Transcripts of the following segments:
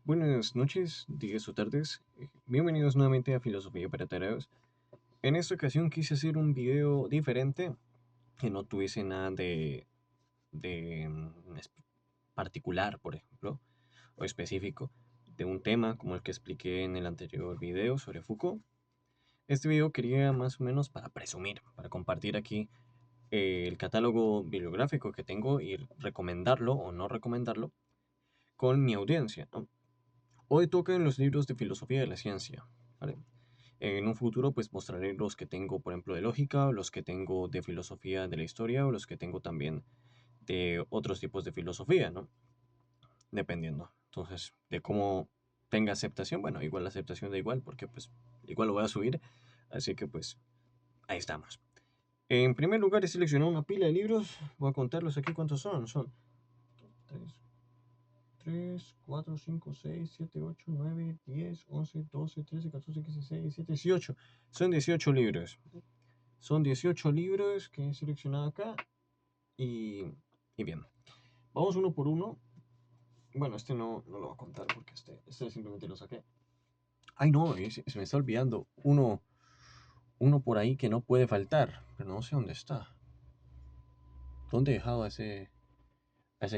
Buenas noches, días o tardes. Bienvenidos nuevamente a Filosofía para Tarados. En esta ocasión quise hacer un video diferente que no tuviese nada de particular, por ejemplo, o específico, de un tema como el que expliqué en el anterior video sobre Foucault. Este video quería más o menos para presumir, para compartir aquí el catálogo bibliográfico que tengo y recomendarlo o no recomendarlo con mi audiencia, ¿no? Hoy tocan los libros de filosofía de la ciencia, ¿vale? En un futuro pues mostraré los que tengo, por ejemplo, de lógica, los que tengo de filosofía de la historia o los que tengo también de otros tipos de filosofía, ¿no? Dependiendo. Entonces, de cómo tenga aceptación, bueno, igual la aceptación da igual porque pues igual lo voy a subir, así que pues ahí estamos. En primer lugar he seleccionado una pila de libros, voy a contarlos aquí cuántos son. Son 3, 4, 5, 6, 7, 8, 9, 10, 11, 12, 13, 14, 15, 16, 17, 18. Son 18 libros. Son 18 libros que he seleccionado acá. Y, y bien, vamos uno por uno. Bueno, este no lo voy a contar porque este simplemente lo saqué. Ay, no, se me está olvidando. Uno por ahí que no puede faltar, pero no sé dónde está. ¿Dónde he dejado a ese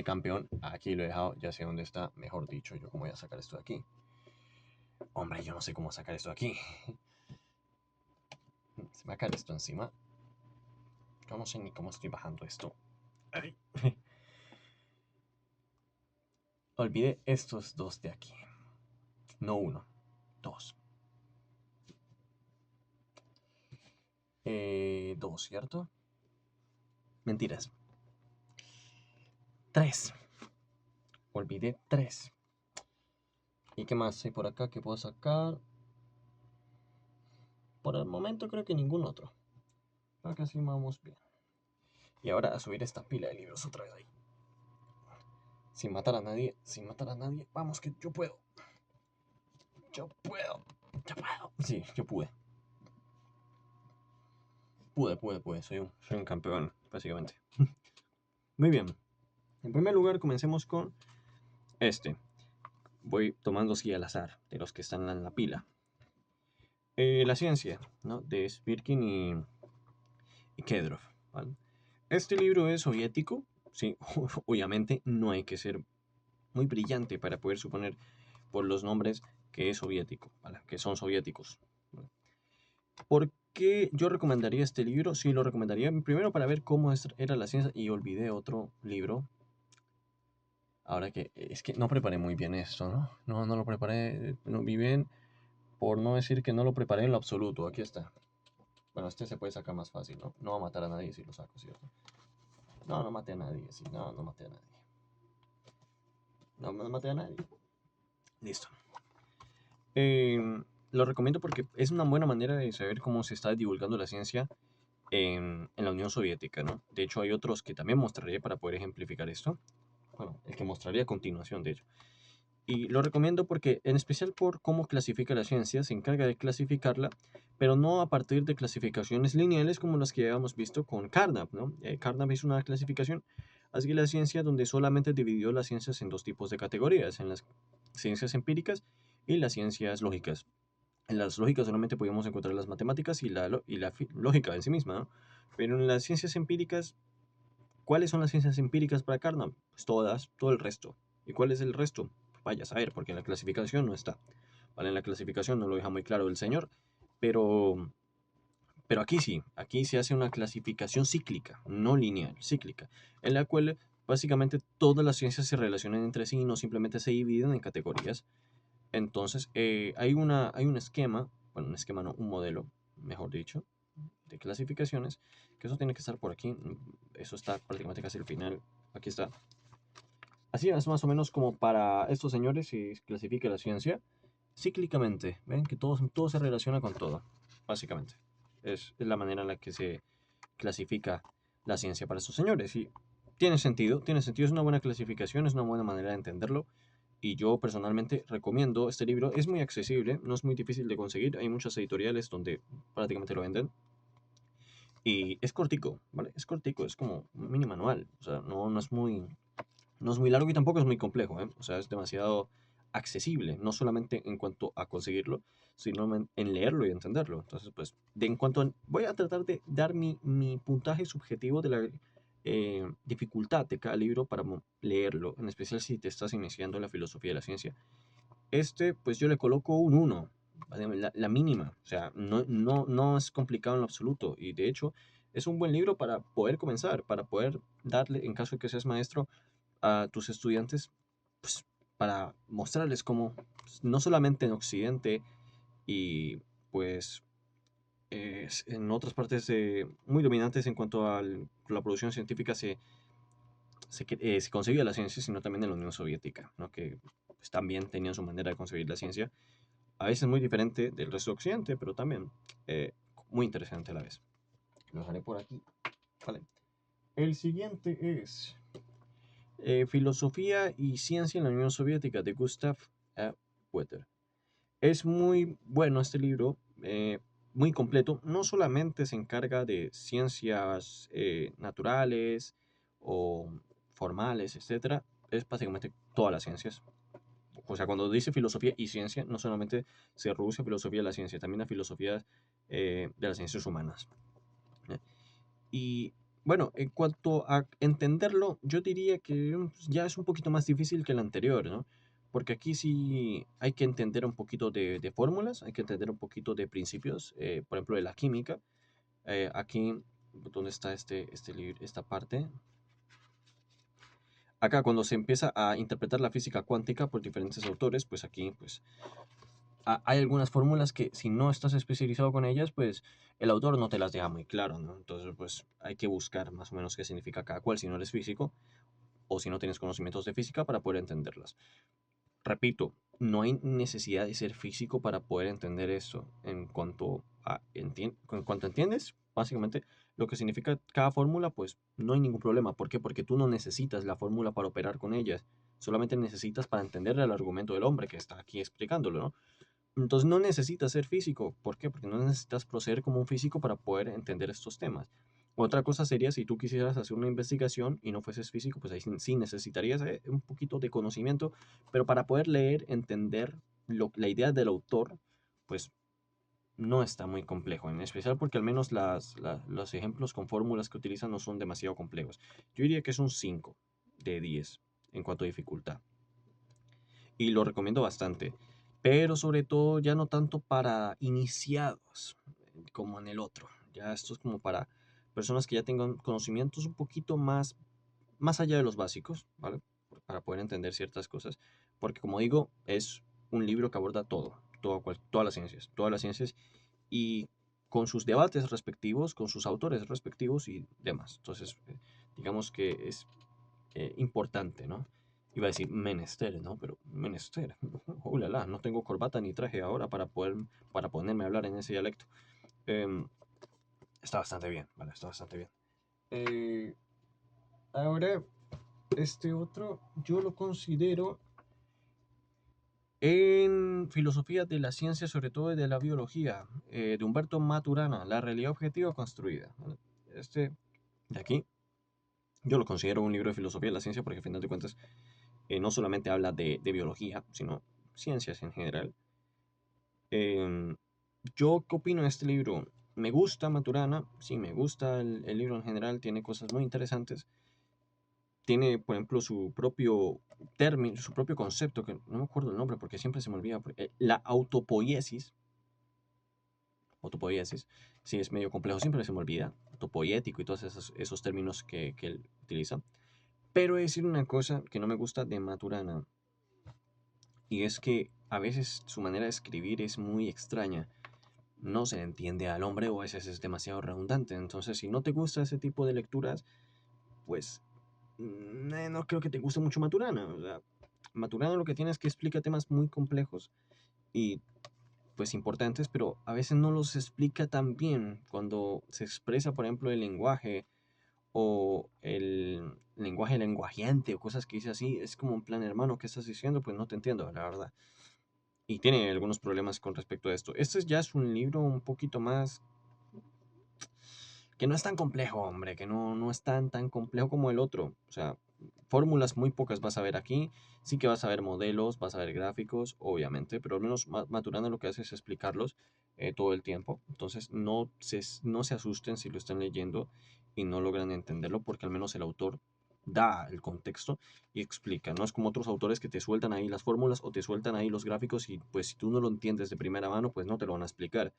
campeón? Aquí lo he dejado, ya sé dónde está. Mejor dicho, yo cómo voy a sacar esto de aquí. Hombre, yo no sé cómo sacar esto de aquí. Se me va a caer esto encima. Yo no sé ni cómo estoy bajando esto. Ay. Olvidé estos dos de aquí. No uno, dos. Dos, ¿cierto? Mentiras. Tres. Olvidé tres. ¿Y qué más hay por acá que puedo sacar? Por el momento creo que ningún otro. Creo que así vamos bien. Y ahora a subir esta pila de libros otra vez ahí. Sin matar a nadie, sin matar a nadie. Vamos que yo puedo. Yo puedo. Yo puedo. Sí, yo pude. Pude. Soy un campeón, básicamente. Muy bien. En primer lugar, comencemos con este. Voy tomando así al azar de los que están en la pila. La ciencia, ¿no? De Spirkin y Kedrov, ¿vale? Este libro es soviético, sí, obviamente no hay que ser muy brillante para poder suponer por los nombres que es soviético, ¿vale? Que son soviéticos. ¿Vale? ¿Por qué yo recomendaría este libro? Sí, lo recomendaría primero para ver cómo era la ciencia y olvidé otro libro. Ahora que es que no preparé muy bien esto, ¿no? No lo preparé, no vi bien, por no decir que no lo preparé en lo absoluto. Aquí está. Bueno, este se puede sacar más fácil, ¿no? No va a matar a nadie si lo saco, ¿cierto? No maté a nadie, sí, no maté a nadie. No maté a nadie. Listo. Lo recomiendo porque es una buena manera de saber cómo se está divulgando la ciencia en la Unión Soviética, ¿no? De hecho, hay otros que también mostraré para poder ejemplificar esto. Bueno, el que mostraré a continuación, de hecho. Y lo recomiendo porque, en especial por cómo clasifica la ciencia, se encarga de clasificarla, pero no a partir de clasificaciones lineales como las que ya hemos visto con Carnap, ¿no? Carnap hizo una clasificación, así que la ciencia donde solamente dividió las ciencias en dos tipos de categorías, en las ciencias empíricas y las ciencias lógicas. En las lógicas solamente podíamos encontrar las matemáticas y la lógica en sí misma, ¿no? Pero en las ciencias empíricas, ¿cuáles son las ciencias empíricas para Carnap? Pues todas, todo el resto. ¿Y cuál es el resto? Vaya a saber, porque en la clasificación no está. ¿Vale? En la clasificación no lo deja muy claro el señor, pero, pero aquí sí, aquí se hace una clasificación cíclica, no lineal, cíclica, en la cual básicamente todas las ciencias se relacionan entre sí y no simplemente se dividen en categorías. Entonces, hay un esquema, bueno, un esquema no, un modelo, mejor dicho, de clasificaciones, que eso tiene que estar por aquí, eso está prácticamente casi al final, aquí está. Así es más o menos como para estos señores se clasifica la ciencia cíclicamente, ven que todo se relaciona con todo, básicamente. Es la manera en la que se clasifica la ciencia para estos señores y tiene sentido, es una buena clasificación, es una buena manera de entenderlo. Y yo personalmente recomiendo este libro. Es muy accesible, no es muy difícil de conseguir. Hay muchas editoriales donde prácticamente lo venden. Y es cortico, ¿vale? Es cortico, es como un mini manual. O sea, no es muy largo y tampoco es muy complejo, ¿eh? O sea, es demasiado accesible, no solamente en cuanto a conseguirlo, sino en leerlo y entenderlo. Entonces, pues, voy a tratar de dar mi puntaje subjetivo de la dificultad de cada libro para leerlo, en especial si te estás iniciando en la filosofía de la ciencia. Pues yo le coloco un uno, la mínima. O sea, no es complicado en lo absoluto. Y de hecho, es un buen libro para poder comenzar, para poder darle, en caso de que seas maestro, a tus estudiantes, pues para mostrarles cómo, pues, no solamente en Occidente y pues en otras partes muy dominantes en cuanto a la producción científica se concebía la ciencia, sino también en la Unión Soviética, ¿no? Que pues, también tenían su manera de concebir la ciencia, a veces muy diferente del resto de Occidente, pero también eh, muy interesante a la vez. Lo dejaré por aquí. Vale. El siguiente es Filosofía y Ciencia en la Unión Soviética de Gustav Wetter. Es muy bueno este libro, muy completo. No solamente se encarga de ciencias naturales o formales, etcétera. Es básicamente todas las ciencias. O sea, cuando dice filosofía y ciencia, no solamente se reduce a filosofía de la ciencia, también a filosofía de las ciencias humanas. ¿Eh? Y bueno, en cuanto a entenderlo, yo diría que ya es un poquito más difícil que el anterior, ¿no? Porque aquí sí hay que entender un poquito de fórmulas, hay que entender un poquito de principios, por ejemplo, de la química. Aquí, ¿dónde está este libro, esta parte? Acá, cuando se empieza a interpretar la física cuántica por diferentes autores, pues aquí, pues hay algunas fórmulas que si no estás especializado con ellas, pues el autor no te las deja muy claro, ¿no? Entonces, pues hay que buscar más o menos qué significa cada cual si no eres físico o si no tienes conocimientos de física para poder entenderlas. Repito, no hay necesidad de ser físico para poder entender eso. En cuanto entiendes, básicamente, lo que significa cada fórmula, pues no hay ningún problema. ¿Por qué? Porque tú no necesitas la fórmula para operar con ellas. Solamente necesitas para entender el argumento del hombre que está aquí explicándolo, ¿no? Entonces no necesitas ser físico. ¿Por qué? Porque no necesitas proceder como un físico para poder entender estos temas. Otra cosa sería si tú quisieras hacer una investigación y no fueses físico, pues ahí sí necesitarías un poquito de conocimiento, pero para poder leer, entender la idea del autor, pues no está muy complejo, en especial porque al menos los ejemplos con fórmulas que utilizan no son demasiado complejos. Yo diría que es un 5 de 10 en cuanto a dificultad y lo recomiendo bastante, pero sobre todo ya no tanto para iniciados como en el otro. Ya esto es como para personas que ya tengan conocimientos un poquito más allá de los básicos, ¿vale? Para poder entender ciertas cosas, porque como digo, es un libro que aborda todas las ciencias y con sus debates respectivos, con sus autores respectivos y demás. Entonces, digamos que es importante, ¿no? Iba a decir menester, ¿no? Pero menester, la, no tengo corbata ni traje ahora para ponerme a hablar en ese dialecto. Em, Está bastante bien, vale, está bastante bien. Eh, Ahora, este otro yo lo considero en filosofía de la ciencia, sobre todo de la biología, de Humberto Maturana, La realidad objetiva construida. ¿Vale? Este de aquí, yo lo considero un libro de filosofía de la ciencia porque, al final de cuentas, no solamente habla de biología, sino ciencias en general. Em, ¿Yo qué opino de este libro? Me gusta Maturana, sí, me gusta el libro en general, tiene cosas muy interesantes. Tiene, por ejemplo, su propio término, su propio concepto, que no me acuerdo el nombre porque siempre se me olvida. La autopoiesis, sí, es medio complejo, siempre se me olvida. Autopoiético y todos esos términos que él utiliza. Pero he de decir una cosa que no me gusta de Maturana, y es que a veces su manera de escribir es muy extraña. No se le entiende al hombre o a veces es demasiado redundante. Entonces, si no te gusta ese tipo de lecturas, pues no creo que te guste mucho Maturana. O sea, Maturana lo que tiene es que explica temas muy complejos y pues importantes, pero a veces no los explica tan bien cuando se expresa, por ejemplo, el lenguaje o el lenguaje lenguajeante o cosas que dice así. Es como un plan, hermano, ¿qué estás diciendo? Pues no te entiendo, la verdad. Y tiene algunos problemas con respecto a esto. Este ya es un libro un poquito más que no es tan complejo, hombre, que no es tan complejo como el otro. O sea, fórmulas muy pocas vas a ver aquí. Sí que vas a ver modelos, vas a ver gráficos, obviamente, pero al menos Maturana lo que hace es explicarlos todo el tiempo. Entonces no se asusten si lo están leyendo y no logran entenderlo, porque al menos el autor da el contexto y explica. No es como otros autores que te sueltan ahí las fórmulas o te sueltan ahí los gráficos y pues si tú no lo entiendes de primera mano, pues no te lo van a explicar.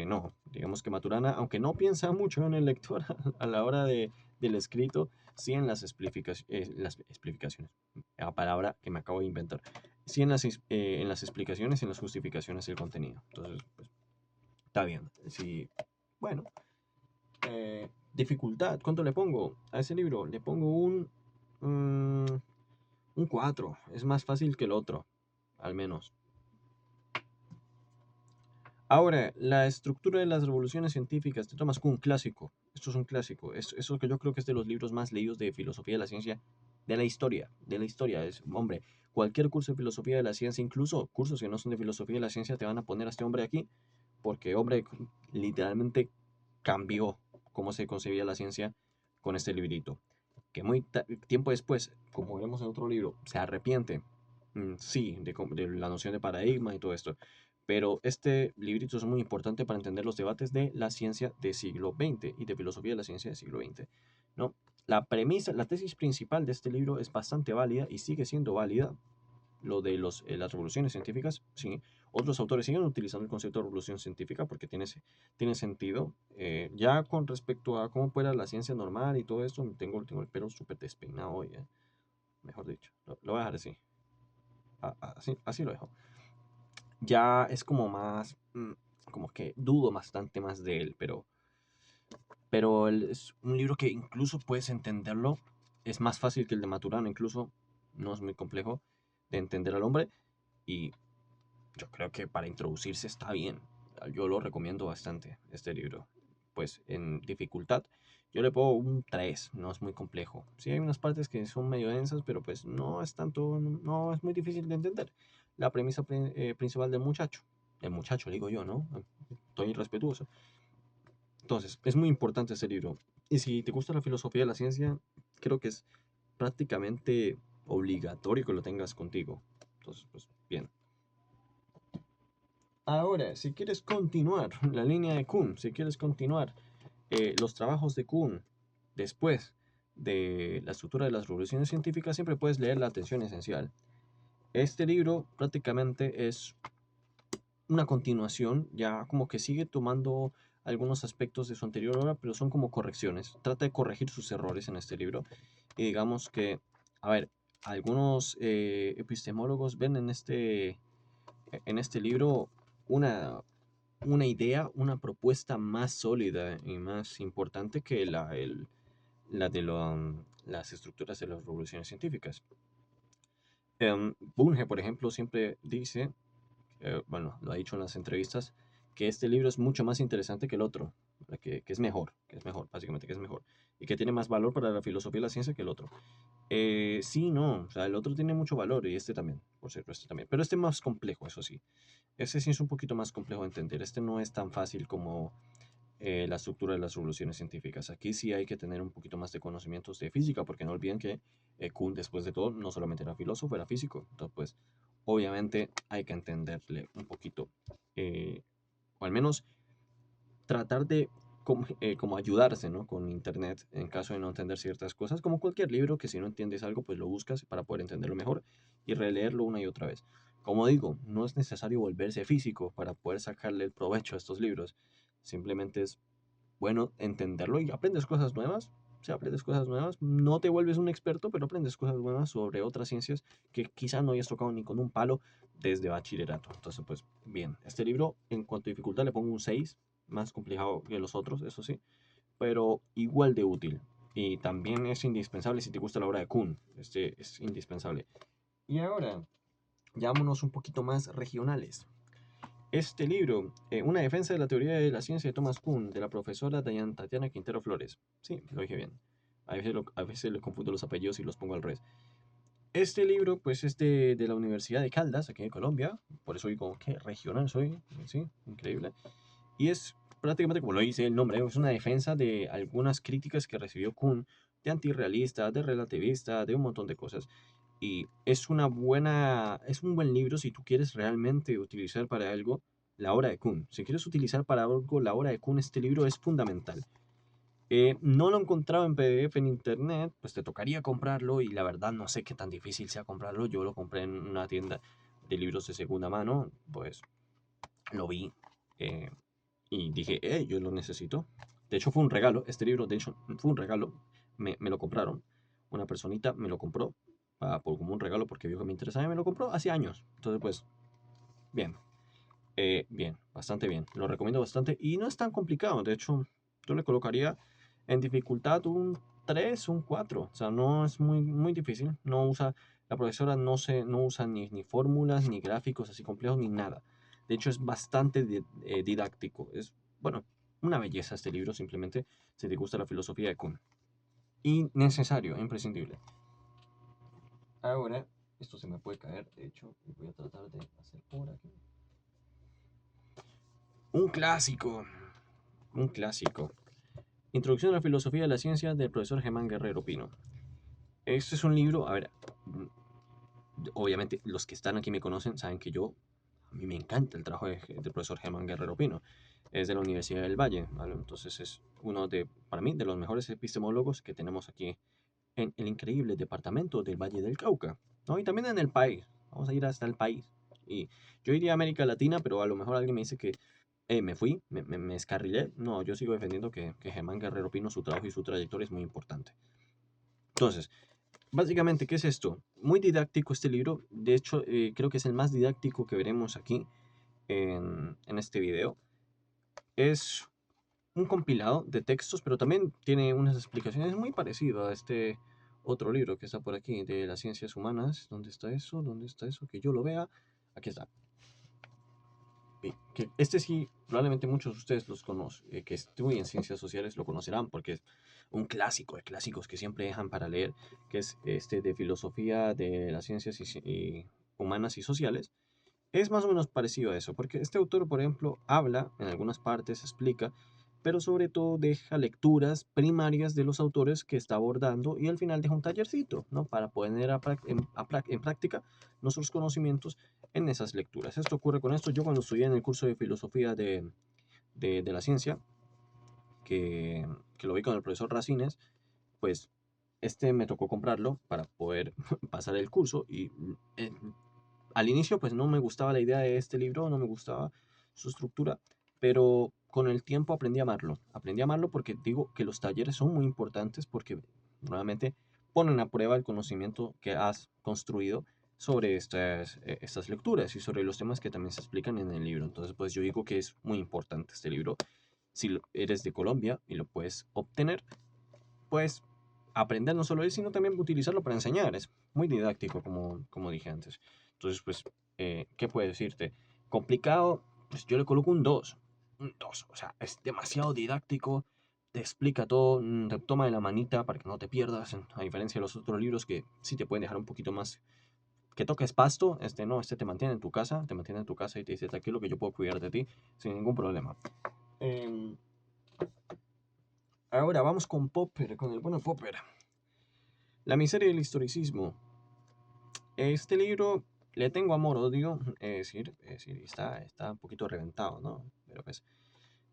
No, digamos que Maturana, aunque no piensa mucho en el lector a la hora del escrito, sí en las explicaciones, la palabra que me acabo de inventar, sí en las explicaciones y en las justificaciones del contenido. Entonces, pues, está bien. Sí, bueno, dificultad, ¿cuánto le pongo a ese libro? Le pongo un 4, es más fácil que el otro, al menos. Ahora, la estructura de las revoluciones científicas de Thomas Kuhn, clásico. Esto es un clásico. Eso que yo creo que es de los libros más leídos de filosofía de la ciencia de la historia. De la historia. Hombre, cualquier curso de filosofía de la ciencia, incluso cursos que no son de filosofía de la ciencia, te van a poner a este hombre aquí, porque, hombre, literalmente cambió cómo se concebía la ciencia con este librito. Que tiempo después, como veremos en otro libro, se arrepiente, sí, de la noción de paradigma y todo esto. Pero este librito es muy importante para entender los debates de la ciencia del siglo XX y de filosofía de la ciencia del siglo XX, ¿no? La premisa, la tesis principal de este libro es bastante válida y sigue siendo válida. Lo de las revoluciones científicas, sí. Otros autores siguen utilizando el concepto de revolución científica porque tiene sentido. Ya con respecto a cómo fuera la ciencia normal y todo esto, tengo el pelo súper despeinado hoy, mejor dicho. Lo voy a dejar así. Así lo dejo. Ya es como más, como que dudo bastante más de él, pero es un libro que incluso puedes entenderlo, es más fácil que el de Maturana, incluso no es muy complejo de entender al hombre y yo creo que para introducirse está bien. Yo lo recomiendo bastante, este libro. Pues en dificultad, yo le pongo un 3, no es muy complejo. Sí hay unas partes que son medio densas, pero pues no es tanto, no es muy difícil de entender. La premisa principal del muchacho digo yo, ¿no? Estoy irrespetuoso. Entonces, es muy importante este libro. Y si te gusta la filosofía de la ciencia, creo que es prácticamente obligatorio que lo tengas contigo. Entonces, pues bien. Ahora, si quieres continuar la línea de Kuhn, si quieres continuar los trabajos de Kuhn después de la estructura de las revoluciones científicas, siempre puedes leer La Atención Esencial. Este libro prácticamente es una continuación, ya como que sigue tomando algunos aspectos de su anterior obra, pero son como correcciones. Trata de corregir sus errores en este libro. Y digamos que, a ver, algunos epistemólogos ven en este libro una, una idea, una propuesta más sólida y más importante que la de las estructuras de las revoluciones científicas. Bunge, por ejemplo, siempre dice, bueno, lo ha dicho en las entrevistas, que este libro es mucho más interesante que el otro, que es mejor, básicamente que es mejor, y que tiene más valor para la filosofía y la ciencia que el otro. Sí, no, o sea, el otro tiene mucho valor y este también, por cierto, este también, pero este es más complejo, eso sí. Este sí es un poquito más complejo de entender, este no es tan fácil como la estructura de las revoluciones científicas. Aquí sí hay que tener un poquito más de conocimientos de física, porque no olviden que Kuhn, después de todo, no solamente era filósofo, era físico. Entonces, pues, obviamente hay que entenderle un poquito, o al menos tratar de como ayudarse, ¿no? Con internet en caso de no entender ciertas cosas, como cualquier libro que si no entiendes algo, pues lo buscas para poder entenderlo mejor y releerlo una y otra vez. Como digo, no es necesario volverse físico para poder sacarle el provecho a estos libros. Simplemente es bueno entenderlo y aprendes cosas nuevas. Si aprendes cosas nuevas, no te vuelves un experto, pero aprendes cosas nuevas sobre otras ciencias que quizá no hayas tocado ni con un palo desde bachillerato. Entonces, pues bien, este libro en cuanto a dificultad le pongo un 6, más complicado que los otros, eso sí, pero igual de útil. Y también es indispensable si te gusta la obra de Kuhn, este es indispensable. Y ahora, vámonos un poquito más regionales. Este libro, Una defensa de la teoría de la ciencia de Thomas Kuhn, de la profesora Tatiana Quintero Flores. Sí, lo dije bien. A veces le confundo los apellidos y los pongo al revés. Este libro, pues, es de la Universidad de Caldas, aquí en Colombia. Por eso digo, ¿qué regional soy? Sí, increíble. Y es prácticamente como lo dice el nombre, es una defensa de algunas críticas que recibió Kuhn de antirrealista, de relativista, de un montón de cosas. Y es un buen libro si tú quieres realmente utilizar para algo la obra de Kuhn. Si quieres utilizar para algo la obra de Kuhn, este libro es fundamental. No lo he encontrado en PDF en internet, pues te tocaría comprarlo y la verdad no sé qué tan difícil sea comprarlo. Yo lo compré en una tienda de libros de segunda mano, pues lo vi eh, y dije, yo lo necesito. De hecho fue un regalo, este libro de hecho fue un regalo, me lo compraron. Una personita me lo compró como un regalo porque vio que me interesaba y me lo compró hace años. Entonces pues, bien, bien, bastante bien. Lo recomiendo bastante y no es tan complicado. De hecho, yo le colocaría en dificultad un 3 un 4. O sea, no es muy difícil. La profesora no usa ni fórmulas, ni gráficos así complejos, ni nada. De hecho, es bastante didáctico. Es, bueno, una belleza este libro, simplemente, si te gusta la filosofía de Kuhn. Y necesario, imprescindible. Ahora, esto se me puede caer, de hecho, y voy a tratar de hacer por aquí. Un clásico. Un clásico. Introducción a la filosofía de la ciencia del profesor Germán Guerrero Pino. Este es un libro, a ver, obviamente los que están aquí me conocen, saben que a mí me encanta el trabajo del profesor Germán Guerrero Pino. Es de la Universidad del Valle, ¿vale? Entonces es para mí, de los mejores epistemólogos que tenemos aquí en el increíble departamento del Valle del Cauca, ¿no? Y también en el país. Vamos a ir hasta el país. Y yo iría a América Latina, pero a lo mejor alguien me dice que me fui, me escarrilé. No, yo sigo defendiendo que Germán Guerrero Pino, su trabajo y su trayectoria es muy importante. Entonces, básicamente, ¿qué es esto? Muy didáctico este libro. De hecho, creo que es el más didáctico que veremos aquí en este video. Es un compilado de textos, pero también tiene unas explicaciones muy parecidas a este otro libro que está por aquí, de las ciencias humanas. ¿Dónde está eso? ¿Dónde está eso? Que yo lo vea. Aquí está. Que este sí, probablemente muchos de ustedes los conocen, que estudian ciencias sociales lo conocerán, porque es un clásico de clásicos que siempre dejan para leer, que es este de filosofía de las ciencias humanas y sociales. Es más o menos parecido a eso, porque este autor, por ejemplo, habla, en algunas partes explica, pero sobre todo deja lecturas primarias de los autores que está abordando y al final deja un tallercito, ¿no? Para poner en práctica nuestros conocimientos en esas lecturas. Esto ocurre con esto. Yo cuando estudié en el curso de filosofía de la ciencia, que lo vi con el profesor Racines, pues me tocó comprarlo para poder pasar el curso y eh, al inicio pues no me gustaba la idea de este libro, no me gustaba su estructura, pero con el tiempo aprendí a amarlo. Aprendí a amarlo porque digo que los talleres son muy importantes porque nuevamente ponen a prueba el conocimiento que has construido sobre estas lecturas y sobre los temas que también se explican en el libro. Entonces pues yo digo que es muy importante este libro. Si eres de Colombia y lo puedes obtener, pues aprender no solo es, sino también utilizarlo para enseñar. Es muy didáctico, como dije antes. Entonces, pues, ¿qué puedo decirte? Complicado, pues yo le coloco un 2. Un 2. O sea, es demasiado didáctico. Te explica todo, te toma de la manita para que no te pierdas. A diferencia de los otros libros que sí te pueden dejar un poquito más. Que toques pasto, no, te mantiene en tu casa, y te dice, tranquilo que yo puedo cuidar de ti sin ningún problema. Em, Ahora vamos con Popper, con el bueno Popper. La miseria del historicismo. Este libro le tengo amor-odio, es decir, está un poquito reventado, ¿no? Pero pues,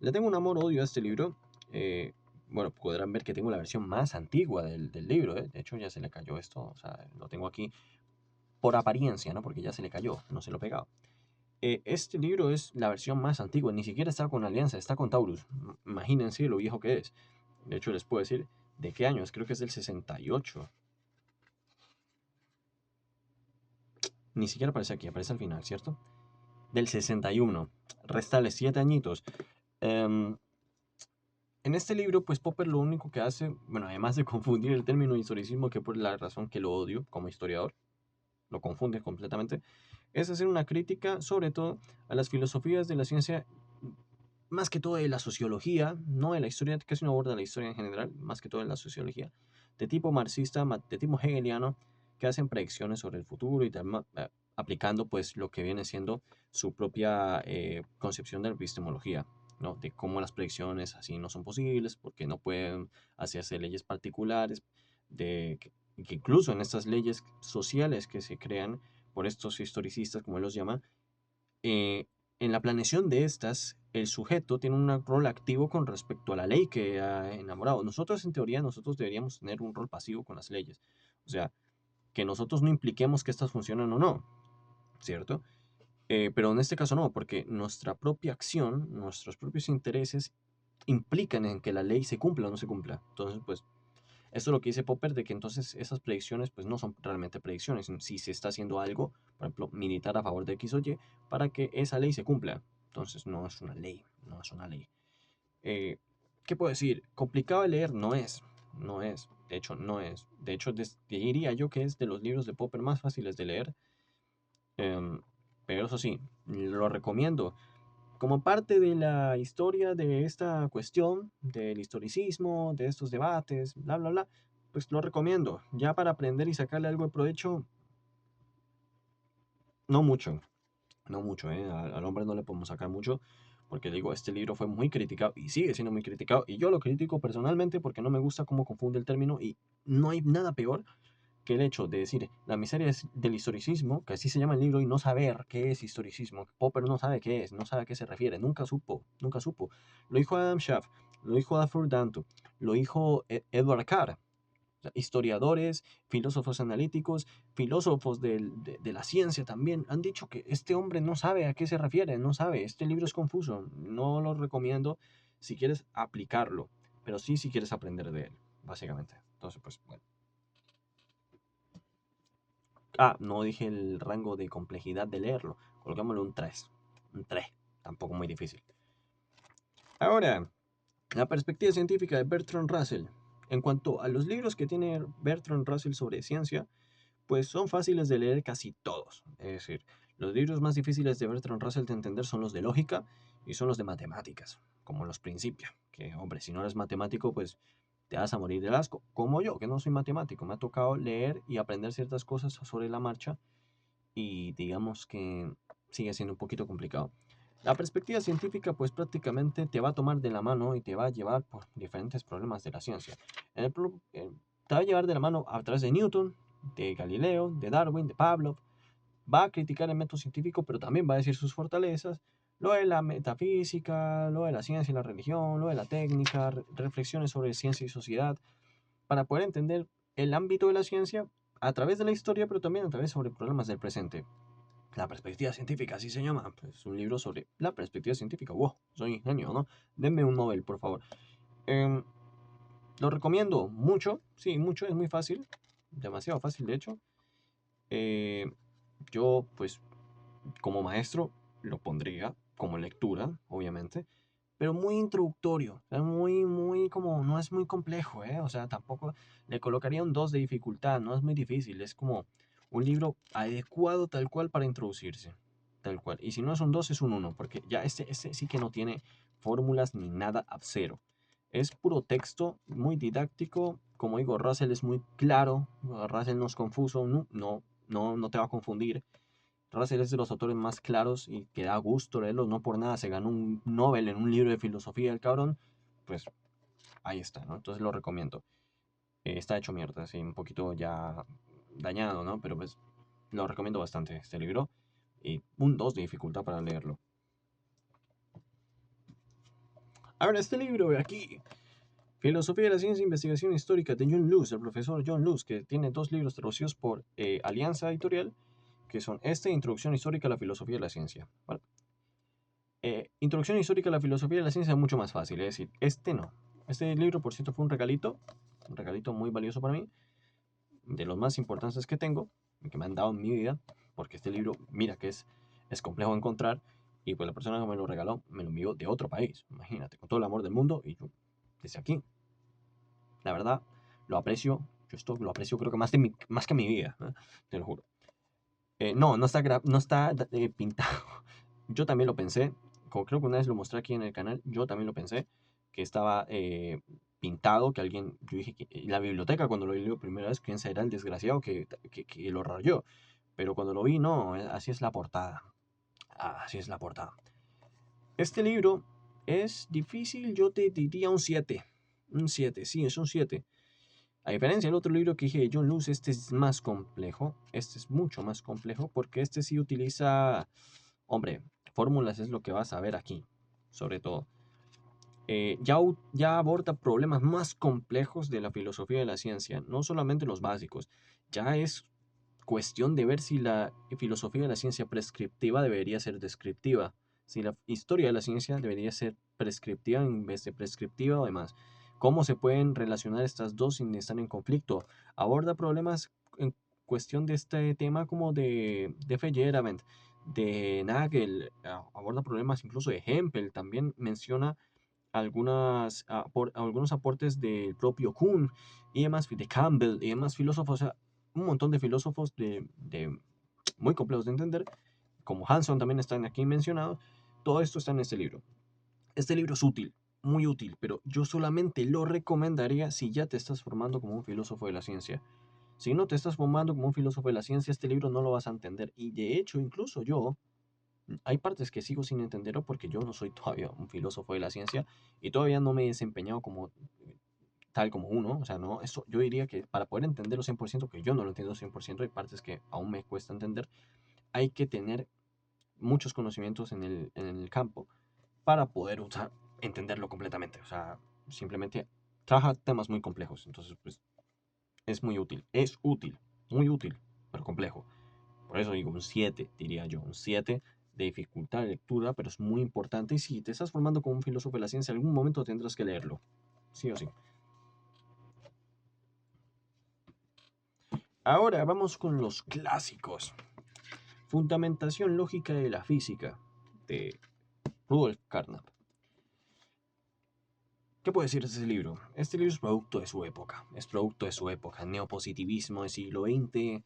le tengo un amor-odio a este libro. eh, bueno, podrán ver que tengo la versión más antigua del libro, ¿eh? De hecho, ya se le cayó esto, o sea, lo tengo aquí por apariencia, ¿no? Porque ya se le cayó, no se lo he pegado. Este libro es la versión más antigua, ni siquiera está con Alianza, está con Taurus. Imagínense lo viejo que es. De hecho, les puedo decir de qué año es, creo que es del 68. Ni siquiera aparece aquí, aparece al final, ¿cierto? Del 61. Réstale 7 añitos. Em, en este libro, pues Popper lo único que hace, bueno, además de confundir el término historicismo, que por la razón que lo odio como historiador, lo confunde completamente, es hacer una crítica sobre todo a las filosofías de la ciencia, más que todo de la sociología, no de la historia, casi no aborda la historia en general, más que todo de la sociología, de tipo marxista, de tipo hegeliano, que hacen predicciones sobre el futuro y aplicando pues lo que viene siendo su propia concepción de la epistemología. ¿no? De cómo las predicciones así no son posibles, porque no pueden hacerse leyes particulares, que incluso en estas leyes sociales que se crean por estos historicistas, como él los llama, eh, en la planeación de estas, el sujeto tiene un rol activo con respecto a la ley que ha enamorado. Nosotros, en teoría, nosotros deberíamos tener un rol pasivo con las leyes. O sea, que nosotros no impliquemos que estas funcionan o no, ¿cierto? Pero en este caso no, porque nuestra propia acción, nuestros propios intereses implican en que la ley se cumpla o no se cumpla. Entonces, pues, esto es lo que dice Popper, de que entonces esas predicciones pues no son realmente predicciones, si se está haciendo algo, por ejemplo, militar a favor de X o Y, para que esa ley se cumpla. Entonces no es una ley, no es una ley. Eh, ¿Qué puedo decir? Complicado de leer no es, no es, de hecho no es. De hecho, diría yo que es de los libros de Popper más fáciles de leer. Em, pero eso sí, lo recomiendo. Como parte de la historia de esta cuestión, del historicismo, de estos debates, bla, bla, bla, pues lo recomiendo. Ya para aprender y sacarle algo de provecho, no mucho, no mucho, ¿eh? Al hombre no le podemos sacar mucho, porque digo, este libro fue muy criticado y sigue siendo muy criticado, y yo lo critico personalmente porque no me gusta cómo confunde el término, y no hay nada peor que el hecho de decir la miseria del historicismo, que así se llama el libro, y no saber qué es historicismo. Popper no sabe qué es, no sabe a qué se refiere, nunca supo, nunca supo. Lo dijo Adam Schaff, lo dijo Arthur Danto, lo dijo Edward Carr. O sea, historiadores, filósofos analíticos, filósofos de la ciencia también han dicho que este hombre no sabe a qué se refiere, no sabe, este libro es confuso, no lo recomiendo si quieres aplicarlo, pero sí si quieres aprender de él, básicamente. Entonces, pues bueno. Ah, no dije el rango de complejidad de leerlo. Colocámosle un 3. Un 3. Tampoco muy difícil. Ahora, la perspectiva científica de Bertrand Russell. En cuanto a los libros que tiene Bertrand Russell sobre ciencia, pues son fáciles de leer casi todos. Es decir, los libros más difíciles de Bertrand Russell de entender son los de lógica y son los de matemáticas, como los Principia. Que, hombre, si no eres matemático, pues te vas a morir de asco. Como yo, que no soy matemático. Me ha tocado leer y aprender ciertas cosas sobre la marcha y digamos que sigue siendo un poquito complicado. La perspectiva científica pues prácticamente te va a tomar de la mano y te va a llevar por diferentes problemas de la ciencia. Te va a llevar de la mano a través de Newton, de Galileo, de Darwin, de Pavlov. Va a criticar el método científico, pero también va a decir sus fortalezas. Lo de la metafísica, lo de la ciencia y la religión, lo de la técnica, reflexiones sobre ciencia y sociedad, para poder entender el ámbito de la ciencia a través de la historia, pero también a través sobre problemas del presente. La perspectiva científica, así se llama. Pues un libro sobre la perspectiva científica. Wow, soy ingenio, ¿no? Denme un Nobel, por favor. Em, lo recomiendo mucho. Sí, mucho. Es muy fácil. Demasiado fácil, de hecho. Eh, yo, pues, como maestro, lo pondría como lectura, obviamente. Pero muy introductorio. O sea, muy como... No es muy complejo, ¿eh? O sea, tampoco le colocaría un 2 de dificultad. No es muy difícil. Es como un libro adecuado tal cual para introducirse. Tal cual. Y si no es un 2 es un uno. Porque ya este sí que no tiene fórmulas ni nada a cero. Es puro texto, muy didáctico. Como digo, Russell es muy claro. Russell no es confuso. No te va a confundir. Russell es de los autores más claros y que da gusto leerlo. No por nada se ganó un Nobel en un libro de filosofía el cabrón. Pues ahí está, ¿no? Entonces lo recomiendo. Está hecho mierda, sí, un poquito ya dañado, ¿no? Pero pues lo recomiendo bastante este libro. Y un 2 de dificultad para leerlo. Ahora, este libro de aquí, Filosofía de la Ciencia e Investigación Histórica de John Luz, el profesor John Luz, que tiene 2 libros traducidos por Alianza Editorial, que son Introducción Histórica a la Filosofía de la Ciencia. ¿Vale? Introducción Histórica a la Filosofía de la Ciencia es mucho más fácil, es decir, este no. Este libro, por cierto, fue un regalito muy valioso para mí, de los más importantes que tengo, que me han dado en mi vida, porque este libro, mira que es complejo de encontrar, y pues la persona que me lo regaló me lo envió de otro país, imagínate, con todo el amor del mundo, y yo, desde aquí, la verdad, lo aprecio, yo esto lo aprecio creo que más que mi vida, ¿eh? Te lo juro. No está pintado. Yo también lo pensé, como creo que una vez lo mostré aquí en el canal, yo también lo pensé, que estaba pintado, que alguien, yo dije, que en la biblioteca cuando lo vi la primera vez, quién será el desgraciado que lo rayó. Pero cuando lo vi, no, así es la portada. Así es la portada. Este libro Es difícil, yo te diría un 7. Un 7, sí, es un 7. A diferencia del otro libro que dije de John Luz, este es más complejo. Este es mucho más complejo porque este sí utiliza, hombre, fórmulas es lo que vas a ver aquí, sobre todo. Ya aborda problemas más complejos de la filosofía de la ciencia, no solamente los básicos. Ya es cuestión de ver si la filosofía de la ciencia prescriptiva debería ser descriptiva, si la historia de la ciencia debería ser prescriptiva en vez de prescriptiva o demás. ¿Cómo se pueden relacionar estas dos sin estar en conflicto? Aborda problemas en cuestión de este tema como de Feyerabend, de Nagel, aborda problemas incluso de Hempel, también menciona algunos aportes del propio Kuhn y demás, de Campbell y demás filósofos, o sea, un montón de filósofos muy complejos de entender, como Hanson también están aquí mencionados. Todo esto está en este libro. Este libro es útil, muy útil, pero yo solamente lo recomendaría si ya te estás formando como un filósofo de la ciencia. Si no te estás formando como un filósofo de la ciencia, este libro no lo vas a entender. Y de hecho, incluso yo, hay partes que sigo sin entenderlo porque yo no soy todavía un filósofo de la ciencia y todavía no me he desempeñado como tal como uno. O sea, no, eso yo diría que para poder entenderlo 100%, que yo no lo entiendo 100%, hay partes que aún me cuesta entender, hay que tener muchos conocimientos en el campo para poder entenderlo completamente. O sea, simplemente trabaja temas muy complejos. Entonces, pues es útil, muy útil, pero complejo. Por eso digo un 7 diría yo, un 7 de dificultad de lectura, pero es muy importante. Y si te estás formando como un filósofo de la ciencia, en algún momento tendrás que leerlo, sí o sí. Ahora vamos con los clásicos. Fundamentación lógica de la física, de Rudolf Carnap. ¿Qué puedo decir de este libro? Este libro es producto de su época, es producto de su época, neopositivismo del siglo XX,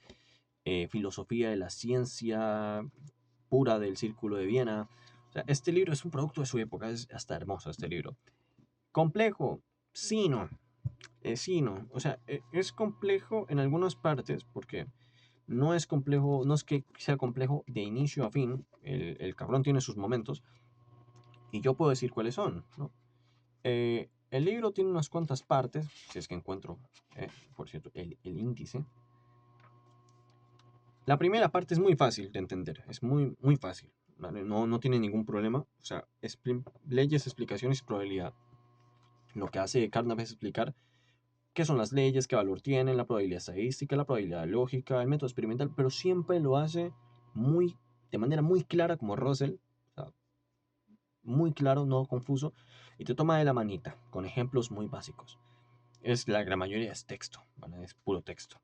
filosofía de la ciencia pura del Círculo de Viena. O sea, este libro es un producto de su época, es hasta hermoso este libro. ¿Complejo? Sí, no. Sí, no. O sea, es complejo en algunas partes porque no es complejo, no es que sea complejo de inicio a fin. El cabrón tiene sus momentos y yo puedo decir cuáles son, ¿no? El libro tiene unas cuantas partes, si es que encuentro, por cierto, el índice. La primera parte es muy fácil de entender, es muy, muy fácil, ¿vale? No, no tiene ningún problema. O sea, leyes, explicaciones y probabilidad. Lo que hace Carnap es explicar qué son las leyes, qué valor tienen, la probabilidad estadística, la probabilidad lógica, el método experimental, pero siempre lo hace de manera muy clara como Russell, o sea, muy claro, no confuso, y te toma de la manita, con ejemplos muy básicos. La gran mayoría es texto, ¿vale? Es puro texto.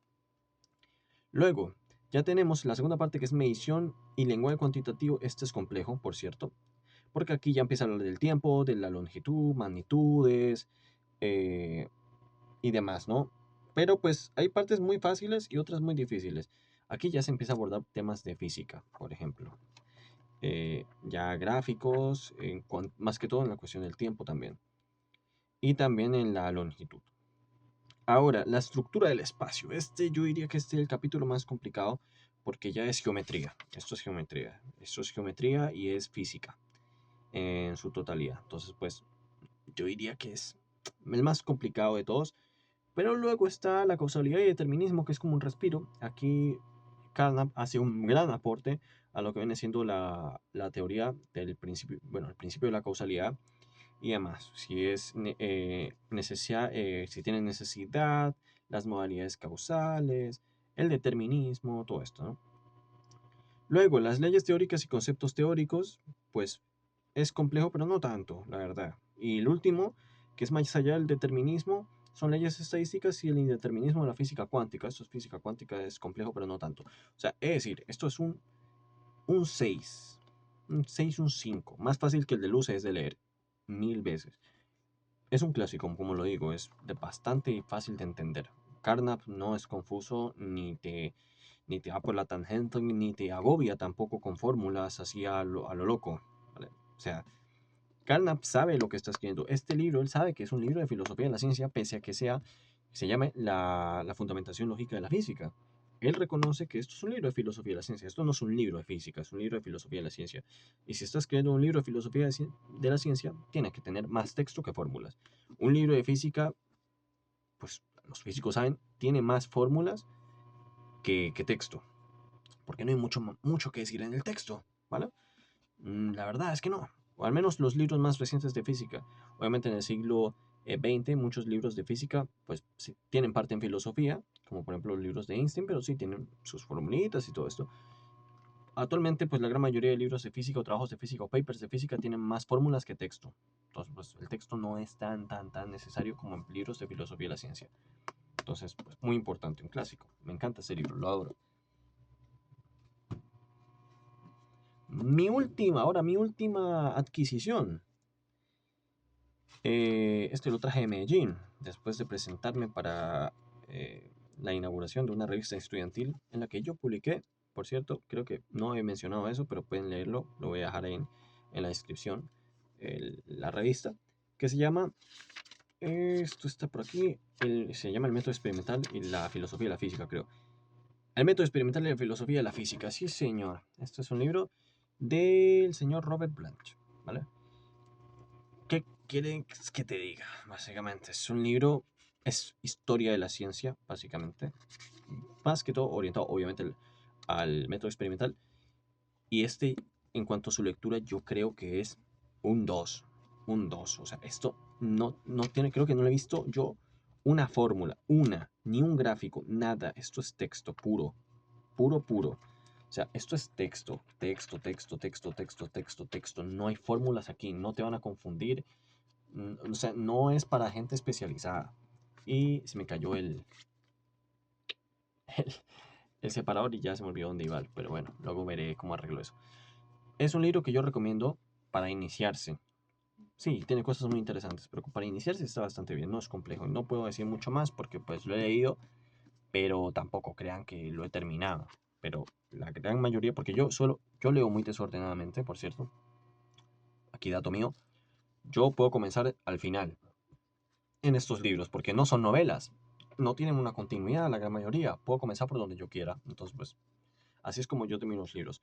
Luego, ya tenemos la segunda parte que es medición y lenguaje cuantitativo. Este es complejo, por cierto, porque aquí ya empieza a hablar del tiempo, de la longitud, magnitudes eh, y demás, ¿no? Pero pues hay partes muy fáciles y otras muy difíciles. Aquí ya se empieza a abordar temas de física, por ejemplo. Ya gráficos, más que todo en la cuestión del tiempo también. Y también en la longitud. Ahora, la estructura del espacio. Yo diría que este es el capítulo más complicado porque ya es geometría. Esto es geometría. Esto es geometría y es física en su totalidad. Entonces, pues, yo diría que es el más complicado de todos. Pero luego está la causalidad y determinismo, que es como un respiro. Aquí Carnap hace un gran aporte a lo que viene siendo la teoría del principio, bueno, el principio de la causalidad y demás. Si tiene necesidad, las modalidades causales, el determinismo, todo esto, ¿no? Luego, las leyes teóricas y conceptos teóricos, pues es complejo, pero no tanto, la verdad. Y el último, que es más allá del determinismo, son leyes estadísticas y el indeterminismo de la física cuántica. Esto es física cuántica, es complejo, pero no tanto. O sea, es decir, esto es un 6, un 6, un 5. Más fácil que el de Luce es de leer, mil veces. Es un clásico, como lo digo, es bastante fácil de entender. Carnap no es confuso, ni te va por la tangente, ni te agobia tampoco con fórmulas así a lo loco, ¿vale? O sea, Carnap sabe lo que está escribiendo. Este libro, él sabe que es un libro de filosofía de la ciencia, pese a que se llame la fundamentación lógica de la física. él reconoce que esto es un libro de filosofía de la ciencia, esto no es un libro de física, es un libro de filosofía de la ciencia. Y si estás escribiendo un libro de filosofía de la ciencia, tiene que tener más texto que fórmulas. Un libro de física, pues los físicos saben, tiene más fórmulas que texto, porque no hay mucho que decir en el texto, ¿vale? La verdad es que no, o al menos los libros más recientes de física. Obviamente en el siglo XX muchos libros de física pues sí, tienen parte en filosofía, como por ejemplo los libros de Einstein, pero sí tienen sus formulitas y todo esto. Actualmente pues la gran mayoría de libros de física o trabajos de física o papers de física tienen más fórmulas que texto. Entonces pues el texto no es tan necesario como en libros de filosofía de la ciencia. Entonces pues muy importante, un clásico. Me encanta ese libro, lo adoro. Mi última adquisición. Este lo traje de Medellín, después de presentarme para la inauguración de una revista estudiantil en la que yo publiqué. Por cierto, creo que no he mencionado eso, pero pueden leerlo, lo voy a dejar en la descripción, la revista, que se llama, esto está por aquí, se llama El método experimental y la filosofía de la física, creo. El método experimental y la filosofía de la física, sí señor. Este es un libro del señor Robert Blanch, ¿vale? ¿Qué quieres que te diga? Básicamente, es un libro, es historia de la ciencia, básicamente. Más que todo orientado, obviamente, al método experimental. Y este, en cuanto a su lectura, yo creo que es un 2. Un 2. O sea, esto no tiene, creo que no lo he visto yo una fórmula, ni un gráfico, nada. Esto es texto puro, puro. O sea, esto es texto. No hay fórmulas aquí, no te van a confundir. O sea, no es para gente especializada. Y se me cayó el, el separador y ya se me olvidó dónde iba. Pero bueno, luego veré cómo arreglo eso. Es un libro que yo recomiendo para iniciarse. Sí, tiene cosas muy interesantes, pero para iniciarse está bastante bien, no es complejo. No puedo decir mucho más porque pues lo he leído, pero tampoco crean que lo he terminado. Pero la gran mayoría, porque yo leo muy desordenadamente, por cierto. Aquí dato mío. Yo puedo comenzar al final en estos libros, porque no son novelas, no tienen una continuidad la gran mayoría, puedo comenzar por donde yo quiera, entonces pues así es como yo termino los libros,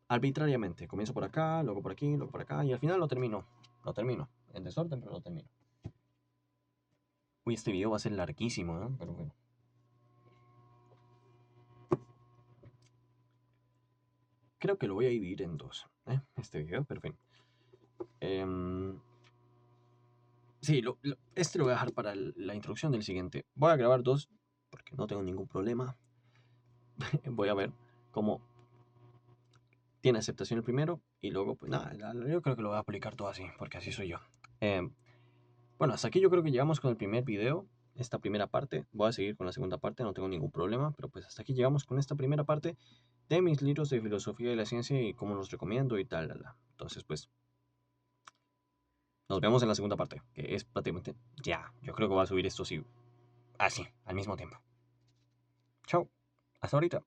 arbitrariamente, comienzo por acá, luego por aquí, luego por acá, y al final lo termino, en desorden, pero lo termino. Uy, este video va a ser larguísimo, ¿eh? Pero bueno, creo que lo voy a dividir en dos, este video, pero en fin. Em, sí, este lo voy a dejar para la introducción del siguiente. Voy a grabar dos, porque no tengo ningún problema. Voy a ver cómo tiene aceptación el primero y luego, pues nada, yo creo que lo voy a aplicar todo así, porque así soy yo. Eh, bueno, hasta aquí yo creo que llegamos con el primer video, esta primera parte. Voy a seguir con la segunda parte, no tengo ningún problema, pero pues hasta aquí llegamos con esta primera parte de mis libros de filosofía de la ciencia y cómo los recomiendo y tal. Entonces, pues nos vemos en la segunda parte, que es prácticamente ya. Yo creo que voy a subir esto así, al mismo tiempo. Chao, hasta ahorita.